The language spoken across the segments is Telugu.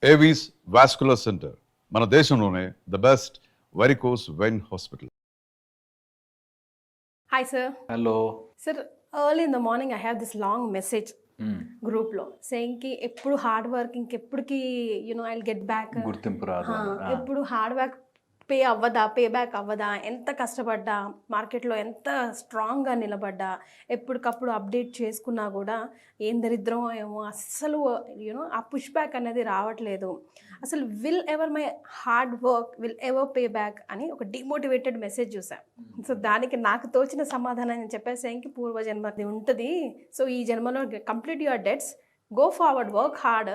ఏవీస్ వాస్కులర్ సెంటర్ మన దేశంలోనే the best varicose vein hospital. Hi, sir. Hello. Sir, early in the morning, I have this long message group lo saying ki eppudu hard work inkeppudiki I'll get back గుర్తింపు రాదు అని. ఎప్పుడు హార్డ్ వర్క్ పే బ్యాక్ అవ్వదా, ఎంత కష్టపడ్డా మార్కెట్లో ఎంత స్ట్రాంగ్గా నిలబడ్డా ఎప్పటికప్పుడు అప్డేట్ చేసుకున్నా కూడా ఏం దరిద్రం ఏమో అస్సలు ఆ పుష్ బ్యాక్ అనేది రావట్లేదు. అసలు will ever my hard work will ever pay back అని ఒక డిమోటివేటెడ్ మెసేజ్ చూసాను. సో దానికి నాకు తోచిన సమాధానం నేను చెప్పేసేంకి పూర్వజన్మది ఉంటుంది. సో ఈ జన్మలో complete your debts, go forward, work hard,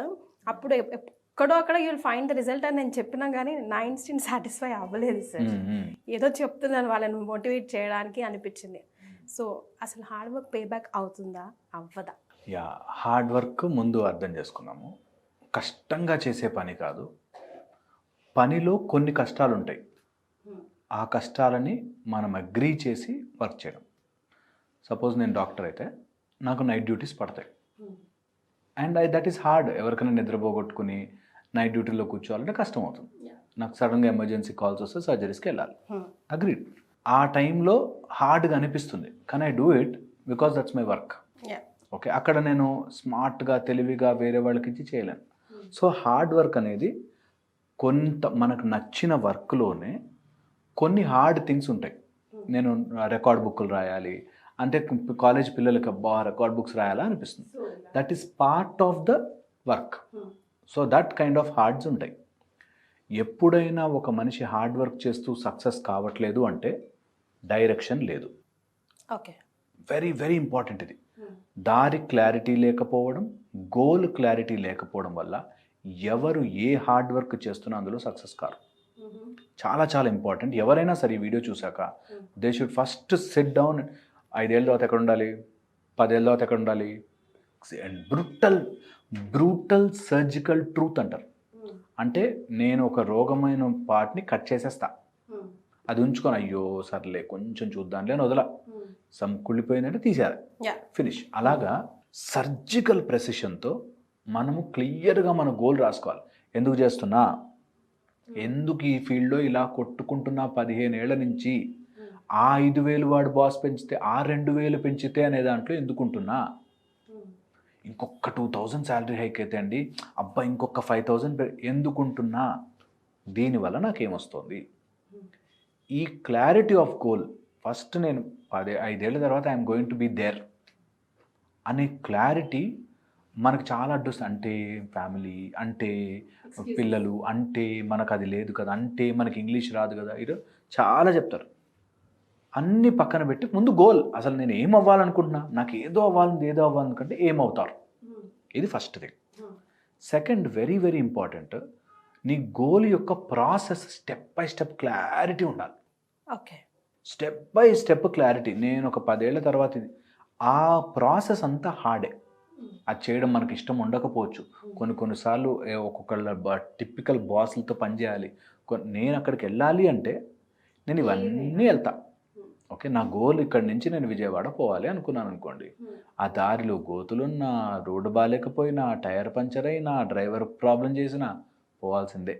అప్పుడు ఎక్కడో అక్కడ యూల్ ఫైండ్ ద రిజల్ట్ అని నేను చెప్పినా కానీ నా ఇన్స్టెంట్ సాటిస్ఫై అవ్వలేదు సార్. ఏదో చెప్తున్నాను వాళ్ళని మోటివేట్ చేయడానికి అనిపించింది. సో అసలు హార్డ్ వర్క్ పే బ్యాక్ అవుతుందా అవ్వదా? యా, హార్డ్ వర్క్ ముందు అర్థం చేసుకున్నాము. కష్టంగా చేసే పని కాదు, పనిలో కొన్ని కష్టాలు ఉంటాయి. ఆ కష్టాలని మనం అగ్రీ చేసి వర్క్ చేయడం. సపోజ్ నేను డాక్టర్ అయితే నాకు నైట్ డ్యూటీస్ పడతాయి అండ్ దట్ ఈస్ హార్డ్. ఎవరికైనా నిద్రపోగొట్టుకుని నైట్ డ్యూటీలో కూర్చోవాలంటే కష్టం అవుతుంది. నాకు సడన్గా ఎమర్జెన్సీ కాల్స్ వస్తే సర్జరీస్కి వెళ్ళాలి, అగ్రీడ్. ఆ టైంలో హార్డ్గా అనిపిస్తుంది, కానీ I do it because that's my work. Okay, అక్కడ నేను స్మార్ట్గా తెలివిగా వేరే వాళ్ళకి ఇచ్చి చేయలేను. సో హార్డ్ వర్క్ అనేది కొంత మనకు నచ్చిన వర్క్లోనే కొన్ని హార్డ్ థింగ్స్ ఉంటాయి. నేను రికార్డ్ బుక్లు రాయాలి అంటే కాలేజ్ పిల్లలకి అబ్బా రికార్డ్ బుక్స్ రాయాలా అనిపిస్తుంది. That is part of the work. So that kind of hards ఉంటాయి. ఎప్పుడైనా ఒక మనిషి హార్డ్ వర్క్ చేస్తూ సక్సెస్ కావట్లేదు అంటే డైరెక్షన్ లేదు. ఓకే, వెరీ వెరీ ఇంపార్టెంట్ ఇది. దారి క్లారిటీ లేకపోవడం, గోల్ క్లారిటీ లేకపోవడం వల్ల ఎవరు ఏ హార్డ్ వర్క్ చేస్తున్నా అందులో సక్సెస్ కారు. చాలా చాలా ఇంపార్టెంట్. ఎవరైనా సరే ఈ వీడియో చూశాక they should first SIT down. 5 ఏళ్ళ తర్వాత ఎక్కడ ఉండాలి, 10 ఏళ్ళ తర్వాత ఎక్కడ ఉండాలి, అండ్ బ్రూటల్ సర్జికల్ ట్రూత్ అంటారు. అంటే నేను ఒక రోగమైన పార్ట్ని కట్ చేసేస్తా, అది ఉంచుకొని అయ్యో సర్లే కొంచెం చూద్దాంలే అని వదల, కుళ్ళిపోయిందంటే తీసేయాలి, ఫినిష్. అలాగా సర్జికల్ ప్రెసిషన్తో మనము క్లియర్గా మన గోల్ రాసుకోవాలి. ఎందుకు చేస్తున్నా, ఎందుకు ఈ ఫీల్డ్లో ఇలా కొట్టుకుంటున్నా 15 ఏళ్ల నుంచి, ఆ 5,000 వాడు బాస్ పెంచితే ఆ 2,000 పెంచితే అనే దాంట్లో ఎందుకుంటున్నా, ఇంకొక 2,000 శాలరీ హైక్ అయితే అండి అబ్బా ఇంకొక 5,000 ఎందుకుంటున్నా, దీనివల్ల నాకేమొస్తుంది. ఈ క్లారిటీ ఆఫ్ గోల్ ఫస్ట్ నేను 5 ఏళ్ళ తర్వాత I'm going to be there అనే క్లారిటీ మనకు చాలా అడ్డొస్తుంది. అంటే ఫ్యామిలీ, అంటే పిల్లలు, అంటే మనకు అది లేదు కదా, అంటే మనకి ఇంగ్లీష్ రాదు కదా, ఇది చాలా చెప్తారు. అన్నీ పక్కన పెట్టి ముందు గోల్, అసలు నేను ఏం అవ్వాలనుకుంటున్నా, నాకు ఏదో అవ్వాలనుకుంటే ఏమవుతారు, ఇది first thing. Second, very very important, నీ గోల్ యొక్క process step by step clarity ఉండాలి. Okay, step by step clarity. నేను ఒక 10 ఏళ్ల తర్వాత ఇది, ఆ ప్రాసెస్ అంతా హార్డే. అది చేయడం మనకి ఇష్టం ఉండకపోవచ్చు. కొన్నిసార్లు ఒక్కొక్కళ్ళ టిపికల్ బాస్లతో పనిచేయాలి. నేను అక్కడికి వెళ్ళాలి అంటే నేను ఇవన్నీ వెళ్తా. ఓకే, నా గోల్ ఇక్కడి నుంచి నేను విజయవాడ పోవాలి అనుకున్నాను అనుకోండి, ఆ దారిలో గోతులున్నా, రోడ్డు బాగాలేకపోయినా, టైర్ పంచర్ అయినా, డ్రైవర్ ప్రాబ్లం చేసినా పోవాల్సిందే.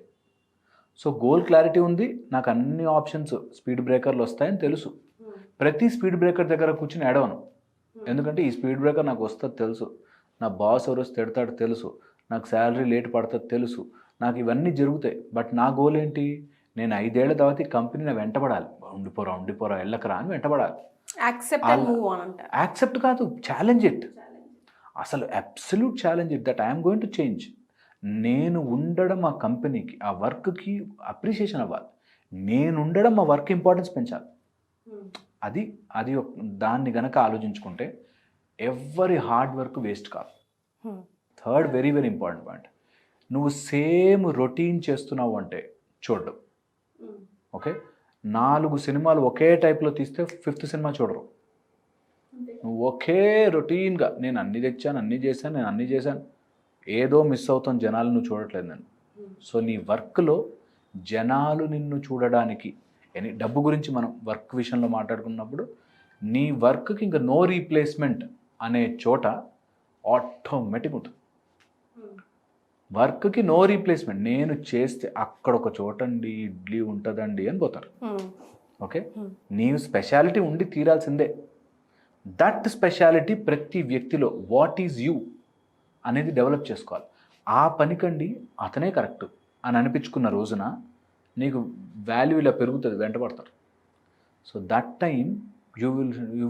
సో గోల్ క్లారిటీ ఉంది, నాకు అన్ని ఆప్షన్స్, స్పీడ్ బ్రేకర్లు వస్తాయని తెలుసు. ప్రతి స్పీడ్ బ్రేకర్ దగ్గర కూర్చుని ఏడవను, ఎందుకంటే ఈ స్పీడ్ బ్రేకర్ నాకు వస్తుంది తెలుసు, నా బాస్ ఎవరు తిడతాడు తెలుసు, నాకు శాలరీ లేట్ పడుతుంది తెలుసు, నాకు ఇవన్నీ జరుగుతాయి. బట్ నా గోల్ ఏంటి, నేను 5 ఏళ్ల తర్వాత ఈ కంపెనీని వెంటబడాలి, ఉండిపోరా వెళ్ళకరా అని వెంటబడాలి. యాక్సెప్ట్ కాదు, ఛాలెంజ్ ఇట్. అసలు absolute challenge it, that I'm going to change. నేను ఉండడం ఆ కంపెనీకి, ఆ వర్క్కి అప్రిషియేషన్ అవ్వాలి, నేను ఉండడం ఆ వర్క్ ఇంపార్టెన్స్ పెంచాలి. అది దాన్ని గనక ఆలోచించుకుంటే ఎవరి హార్డ్ వర్క్ వేస్ట్ కాదు. Third very very important point, నువ్వు సేమ్ రొటీన్ చేస్తున్నావు అంటే చూడడం. ఓకే, 4 సినిమాలు ఒకే టైప్లో తీస్తే 5th సినిమా చూడరు. నువ్వు ఒకే రొటీన్గా నేను అన్నీ తెచ్చాను, అన్నీ చేశాను, ఏదో మిస్ అవుతాం, జనాలు నువ్వు చూడట్లేదు నేను. సో నీ వర్క్లో జనాలు నిన్ను చూడడానికి, డబ్బు గురించి మనం వర్క్ విషయంలో మాట్లాడుకున్నప్పుడు నీ వర్క్కి ఇంకా నో రీప్లేస్మెంట్ అనే చోట ఆటోమేటిక్ ఉంటుంది. వర్క్కి నో రీప్లేస్మెంట్. నేను చేస్తే అక్కడ ఒక చోటండి ఇడ్లీ ఉంటుందండి అని పోతారు. ఓకే, నీ స్పెషాలిటీ ఉండి తీరాల్సిందే. దట్ స్పెషాలిటీ ప్రతి వ్యక్తిలో వాట్ ఈజ్ యూ అనేది డెవలప్ చేసుకోవాలి. ఆ పనికండి అతనే కరెక్ట్ అని అనిపించుకున్న రోజున నీకు వాల్యూ ఇలా పెరుగుతుంది, వెంటబడతారు. So that time you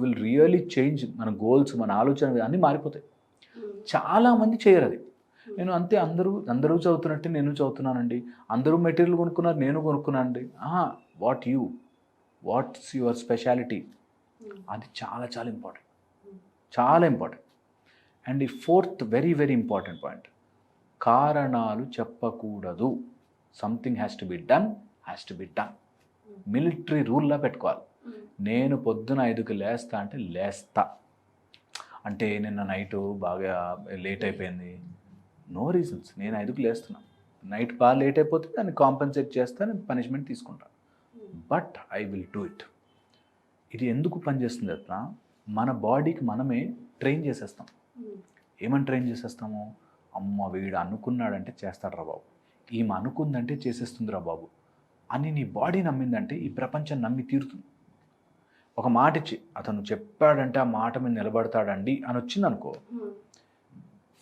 will really change. మన గోల్స్, మన ఆలోచన అన్నీ మారిపోతాయి. చాలామంది చేయరు అది. నేను అంతే, అందరూ చదువుతున్నట్టే నేను చదువుతున్నానండి, అందరూ మెటీరియల్ కొనుక్కున్నారు నేను కొనుక్కున్నానండి. వాట్స్ యువర్ స్పెషాలిటీ, అది చాలా చాలా ఇంపార్టెంట్, చాలా ఇంపార్టెంట్. అండ్ ఈ fourth very very important point, కారణాలు చెప్పకూడదు. Something has to be done. Military రూల్లా పెట్టుకోవాలి. నేను పొద్దున 5కి లేస్తా అంటే లేస్తా, అంటే నిన్న నైటు బాగా లేట్ అయిపోయింది, నో రీజన్స్, నేను 5కి లేస్తున్నాను. నైట్ బాగా లేట్ అయిపోతే దాన్ని కాంపెన్సేట్ చేస్తాను, పనిష్మెంట్ తీసుకుంటాను. But I will do it. ఇది ఎందుకు పనిచేస్తుంది అట్లా, మన బాడీకి మనమే ట్రైన్ చేసేస్తాం. ఏమని ట్రైన్ చేసేస్తాము, అమ్మ వీడు అనుకున్నాడంటే చేస్తాడు బాబు, ఈమె అనుకుందంటే చేసేస్తుందిరా బాబు అని నీ బాడీ నమ్మిందంటే ఈ ప్రపంచం నమ్మి తీరుతుంది. ఒక మాట ఇచ్చి అతను చెప్పాడంటే ఆ మాట మీద నిలబడతాడండి అని వచ్చింది అనుకో,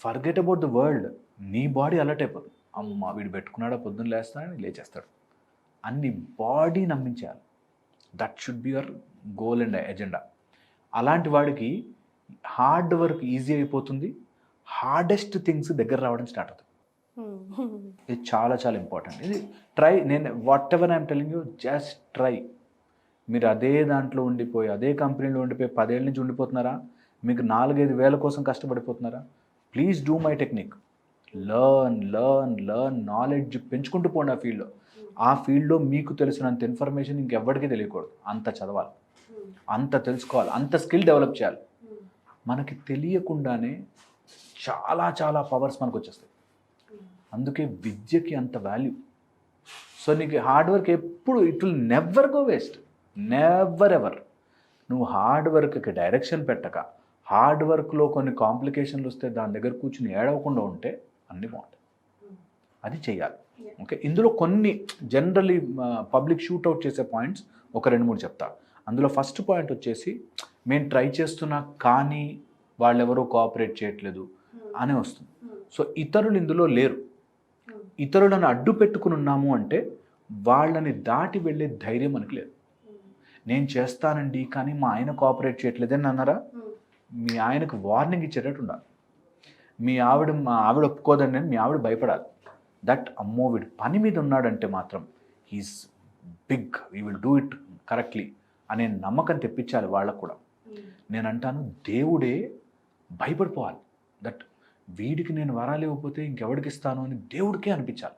ఫర్గెట్ అబౌట్ ద వరల్డ్. నీ బాడీ అలర్ట్ అయిపోతుంది, అమ్మ వీడు పెట్టుకున్నాడా పొద్దున్న లేస్తాడని లేచేస్తాడు అన్ని బాడీ నమ్మించాలి. That should be your goal and agenda. అలాంటి వాడికి హార్డ్ వర్క్ ఈజీ అయిపోతుంది, హార్డెస్ట్ థింగ్స్ దగ్గర రావడం స్టార్ట్ అవుతుంది. ఇది చాలా చాలా ఇంపార్టెంట్. ఇది ట్రై, నేను what ever I'm telling you, just try. మీరు అదే దాంట్లో ఉండిపోయి, అదే కంపెనీలో ఉండిపోయి 10 ఏళ్ళ నుంచి ఉండిపోతున్నారా, మీకు 4-5 వేల కోసం కష్టపడిపోతున్నారా, please do my technique. Learn knowledge పెంచుకుంటూ పోండి. ఆ ఫీల్డ్లో మీకు తెలిసినంత ఇన్ఫర్మేషన్ ఇంకెవ్వడికి తెలియకూడదు. అంత చదవాలి, అంత తెలుసుకోవాలి, అంత స్కిల్ డెవలప్ చేయాలి. మనకి తెలియకుండానే చాలా చాలా పవర్స్ మనకు వచ్చేస్తాయి. అందుకే విద్యకి అంత వాల్యూ. సో నీకు హార్డ్ వర్క్ ఎప్పుడు, it will never go waste, never ever. నువ్వు హార్డ్ వర్క్కి డైరెక్షన్ పెట్టక, హార్డ్ వర్క్లో కొన్ని కాంప్లికేషన్లు వస్తే దాని దగ్గర కూర్చుని ఏడవకుండా ఉంటే అన్నీ బాగుంటాయి. అది చెయ్యాలి. ఓకే, ఇందులో కొన్ని జనరలీ పబ్లిక్ షూట్అవుట్ చేసే పాయింట్స్ ఒక 2-3 చెప్తా. అందులో ఫస్ట్ పాయింట్ వచ్చేసి, మేము ట్రై చేస్తున్నా కానీ వాళ్ళెవరూ కోఆపరేట్ చేయట్లేదు అని వస్తుంది. సో ఇతరులు ఇందులో లేరు. ఇతరులను అడ్డు పెట్టుకుని ఉన్నాము అంటే వాళ్ళని దాటి వెళ్ళే ధైర్యం మనకి లేదు. నేను చేస్తానండి కానీ మా ఆయన కోఆపరేట్ చేయట్లేదని అన్నారా, మీ ఆయనకు వార్నింగ్ ఇచ్చేటట్టు ఉండాలి. మా ఆవిడ ఒప్పుకోదండి అని మీ ఆవిడ భయపడాలి. దట్ అమ్మో వీడు పని మీద ఉన్నాడంటే మాత్రం he's big, we will do it correctly అనే నమ్మకం తెప్పించాలి వాళ్ళకు కూడా. నేను అంటాను, దేవుడే భయపడిపోవాలి. దట్ వీడికి నేను వరాలు ఇవ్వకపోతే ఇంకెవడికి ఇస్తాను అని దేవుడికే అనిపించాలి.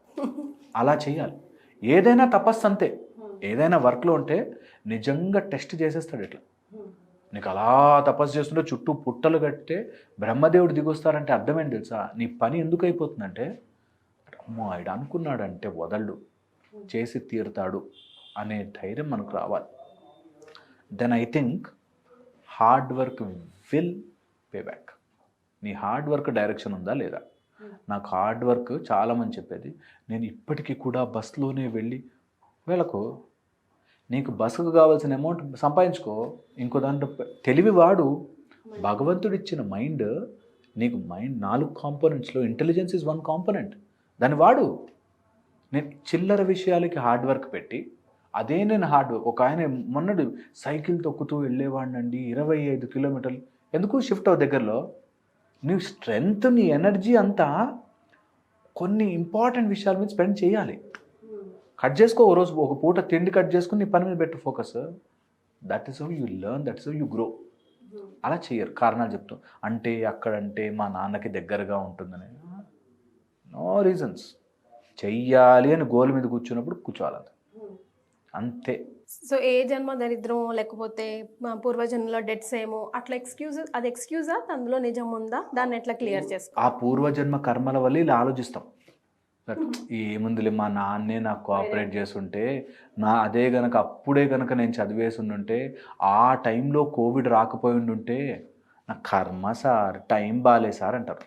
అలా చేయాలి. ఏదైనా తపస్సు అంతే. ఏదైనా వర్క్లో ఉంటే నిజంగా టెస్ట్ చేసేస్తాడు. ఇట్లా నీకు అలా తపస్సు చేస్తుంటే చుట్టూ పుట్టలు కట్టితే బ్రహ్మదేవుడు దిగొస్తారంటే అర్థమేంటి తెలుసా, నీ పని ఎందుకు అయిపోతుందంటే, అమ్మో ఆయన అనుకున్నాడంటే వదలడు, చేసి తీరుతాడు అనే ధైర్యం మనకు రావాలి. Then I think hard work will pay back. నీ హార్డ్ వర్క్ డైరెక్షన్ ఉందా లేదా? నాకు హార్డ్ వర్క్ చాలామంది చెప్పేది, నేను ఇప్పటికీ కూడా బస్సులోనే వెళ్ళి వెళ్ళకు, నీకు బస్సుకు కావాల్సిన అమౌంట్ సంపాదించుకో, ఇంకో దాంట్లో తెలివి వాడు. భగవంతుడు ఇచ్చిన మైండ్, నీకు మైండ్ 4 కాంపోనెంట్స్లో ఇంటెలిజెన్స్ ఈజ్ 1 కాంపోనెంట్, దాన్ని వాడు. నేను చిల్లర విషయాలకి హార్డ్ వర్క్ పెట్టి అదే నేను హార్డ్ వర్క్. ఒక ఆయన మొన్నడు సైకిల్ తొక్కుతూ వెళ్ళేవాడినండి 25 కిలోమీటర్లు. ఎందుకు షిఫ్ట్ అవ్వ దగ్గరలో? నీ స్ట్రెంగ్త్, నీ ఎనర్జీ అంతా కొన్ని ఇంపార్టెంట్ విషయాల మీద స్పెండ్ చేయాలి. కట్ చేసుకో, ఓ రోజు ఒక పూట తిండి కట్ చేసుకుని నీ పని మీద పెట్టు focus. That is how you learn, that is how you grow. అలా చెయ్యరు, కారణాలు చెప్తాం. అంటే అక్కడంటే మా నాన్నకి దగ్గరగా ఉంటుందని, నో రీజన్స్. చెయ్యాలి అని గోల్ మీద కూర్చున్నప్పుడు కూర్చోవాలి, అంతే. సో ఏ జన్మ దరిద్రం లేకపోతే పూర్వజన్మలో డెట్స్ ఏమో అట్లా అది ఎక్స్క్యూజా, అందులో నిజం ఉందా, దాన్ని ఎట్లా క్లియర్ చేసుకో? ఆ పూర్వజన్మ కర్మల వల్ల ఇలా ఆలోచిస్తాం. ఏముందిలే మా నాన్నే నాకు కోఆపరేట్ చేస్తుంటే, అదే గనక అప్పుడే గనక నేను చదివేసి ఉండుంటే, ఆ టైంలో కోవిడ్ రాకపోయి ఉండుంటే, నా కర్మ సార్, టైం బాగాలే సార్ అంటారు.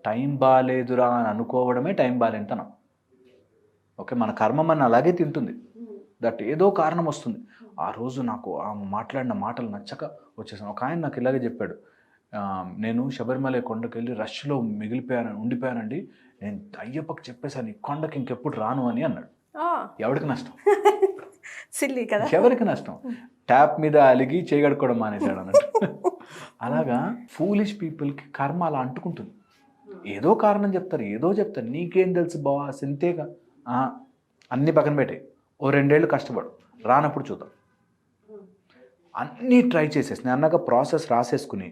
టైం బాగాలేదురా అని అనుకోవడమే టైం బాగాలేనితనం. ఓకే, మన కర్మ మన అలాగే తింటుంది. దట్ ఏదో కారణం వస్తుంది. ఆ రోజు నాకు ఆమె మాట్లాడిన మాటలు నచ్చక వచ్చేసాను. ఒక ఆయన నాకు ఇలాగే చెప్పాడు, నేను శబరిమల కొండకి వెళ్ళి రష్లో ఉండిపోయానండి, నేను అయ్యప్పకి చెప్పేశాను ఈ కొండకి ఇంకెప్పుడు రాను అని అన్నాడు. ఎవరికి నష్టం? సిల్లీ కదా. ఎవరికి నష్టం? ట్యాప్ మీద అలిగి చేయగడుకోవడం మానేశాడు అన్నట్టు. అలాగా ఫూలిష్ పీపుల్కి కర్మ అలా అంటుకుంటుంది. ఏదో కారణం చెప్తారు, ఏదో చెప్తారు, నీకేం తెలుసు బావా సింతేగా, అన్నీ పక్కన పెట్టాయి, ఓ 2 ఏళ్ళు కష్టపడు, రానప్పుడు చూద్దాం. అన్నీ ట్రై చేసేసి నేను అన్నాక ప్రాసెస్ రాసేసుకుని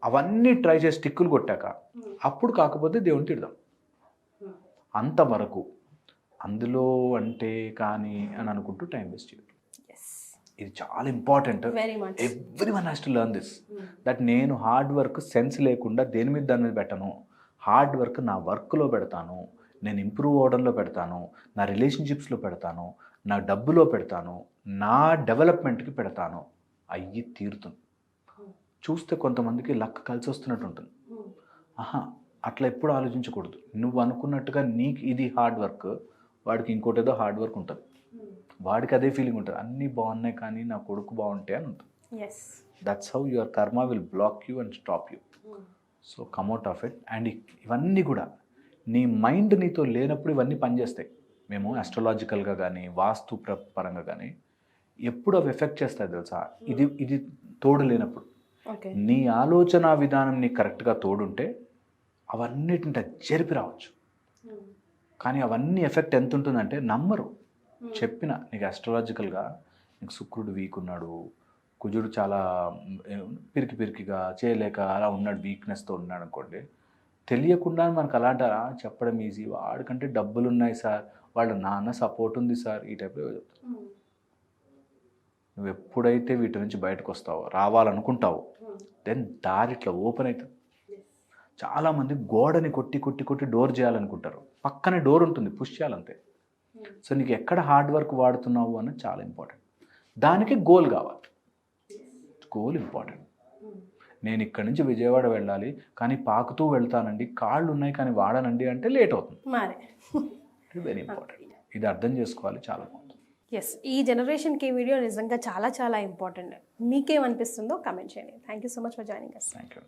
అవన్నీ ట్రై చేసి టిక్కులు కొట్టాక అప్పుడు కాకపోతే దేవుని తిడదాం. అంతవరకు అందులో అంటే కానీ అని అనుకుంటూ టైం వేస్ట్ చేయదు. ఇది చాలా important. Everyone has to learn this. That నేను హార్డ్ వర్క్ సెన్స్ లేకుండా దాని మీద పెట్టను. హార్డ్ వర్క్ నా వర్క్లో పెడతాను, నేను ఇంప్రూవ్ అవ్వడంలో పెడతాను, నా రిలేషన్షిప్స్లో పెడతాను, నా డబ్బులో పెడతాను, నా డెవలప్మెంట్కి పెడతాను. అయ్యి తీరుతుంది. చూస్తే కొంతమందికి లక్ కలిసి వస్తున్నట్టు ఉంటుంది. అట్లా ఎప్పుడు ఆలోచించకూడదు. నువ్వు అనుకున్నట్టుగా నీకు ఇది హార్డ్ వర్క్, వాడికి ఇంకోటి ఏదో హార్డ్ వర్క్ ఉంటుంది, వాడికి అదే ఫీలింగ్ ఉంటుంది, అన్నీ బాగున్నాయి కానీ నా కొడుకు బాగుంటే అని ఉంటుంది. దట్స్ హౌ యువర్ కర్మ will block you and stop you. So come out of it. And ఇవన్నీ కూడా నీ మైండ్ నీతో లేనప్పుడు ఇవన్నీ పనిచేస్తాయి. మేము అస్ట్రాలజికల్గా కానీ వాస్తు పరంగా కానీ ఎప్పుడు అవి ఎఫెక్ట్ చేస్తాయి తెలుసా? ఇది తోడు లేనప్పుడు. నీ ఆలోచన విధానం నీకు కరెక్ట్గా తోడుంటే అవన్నిటింట జరిపి రావచ్చు. కానీ అవన్నీ ఎఫెక్ట్ ఎంత ఉంటుందంటే నమ్మరు. చెప్పిన నీకు అస్ట్రాలజికల్గా నీకు శుక్రుడు వీక్ ఉన్నాడు, కుజుడు చాలా పిరికిగా చేయలేక అలా ఉన్నాడు, వీక్నెస్తో ఉన్నాడు అనుకోండి, తెలియకుండా మనకు అలాంటి చెప్పడం ఈజీ. వాడికంటే డబ్బులు ఉన్నాయి సార్, వాళ్ళ నాన్న సపోర్ట్ ఉంది సార్, ఈ టైప్లో చెప్తారు. నువ్వు ఎప్పుడైతే వీటి నుంచి బయటకు వస్తావో, రావాలనుకుంటావో, దెన్ దారి ఇట్లా ఓపెన్ అవుతుంది. చాలామంది గోడని కొట్టి డోర్ చేయాలనుకుంటారు, పక్కనే డోర్ ఉంటుంది, పుష్ చేయాలంతే. సో నీకు ఎక్కడ హార్డ్ వర్క్ వాడుతున్నావు అన్నది చాలా ఇంపార్టెంట్. దానికి గోల్ కావాలి. Goal important. నేను ఇక్కడి నుంచి విజయవాడ వెళ్ళాలి కానీ పాకుతూ వెళ్తానండి, కాళ్ళు ఉన్నాయి కానీ వాడనండి అంటే లేట్ అవుతుంది. Very important. ఇది అర్థం చేసుకోవాలి, చాలా బాగుంటుంది. ఈ జనరేషన్కి ఈ వీడియో నిజంగా చాలా చాలా ఇంపార్టెంట్. మీకేమనిపిస్తుందో కామెంట్ చేయండి. Thank you so much for joining us. Thank you.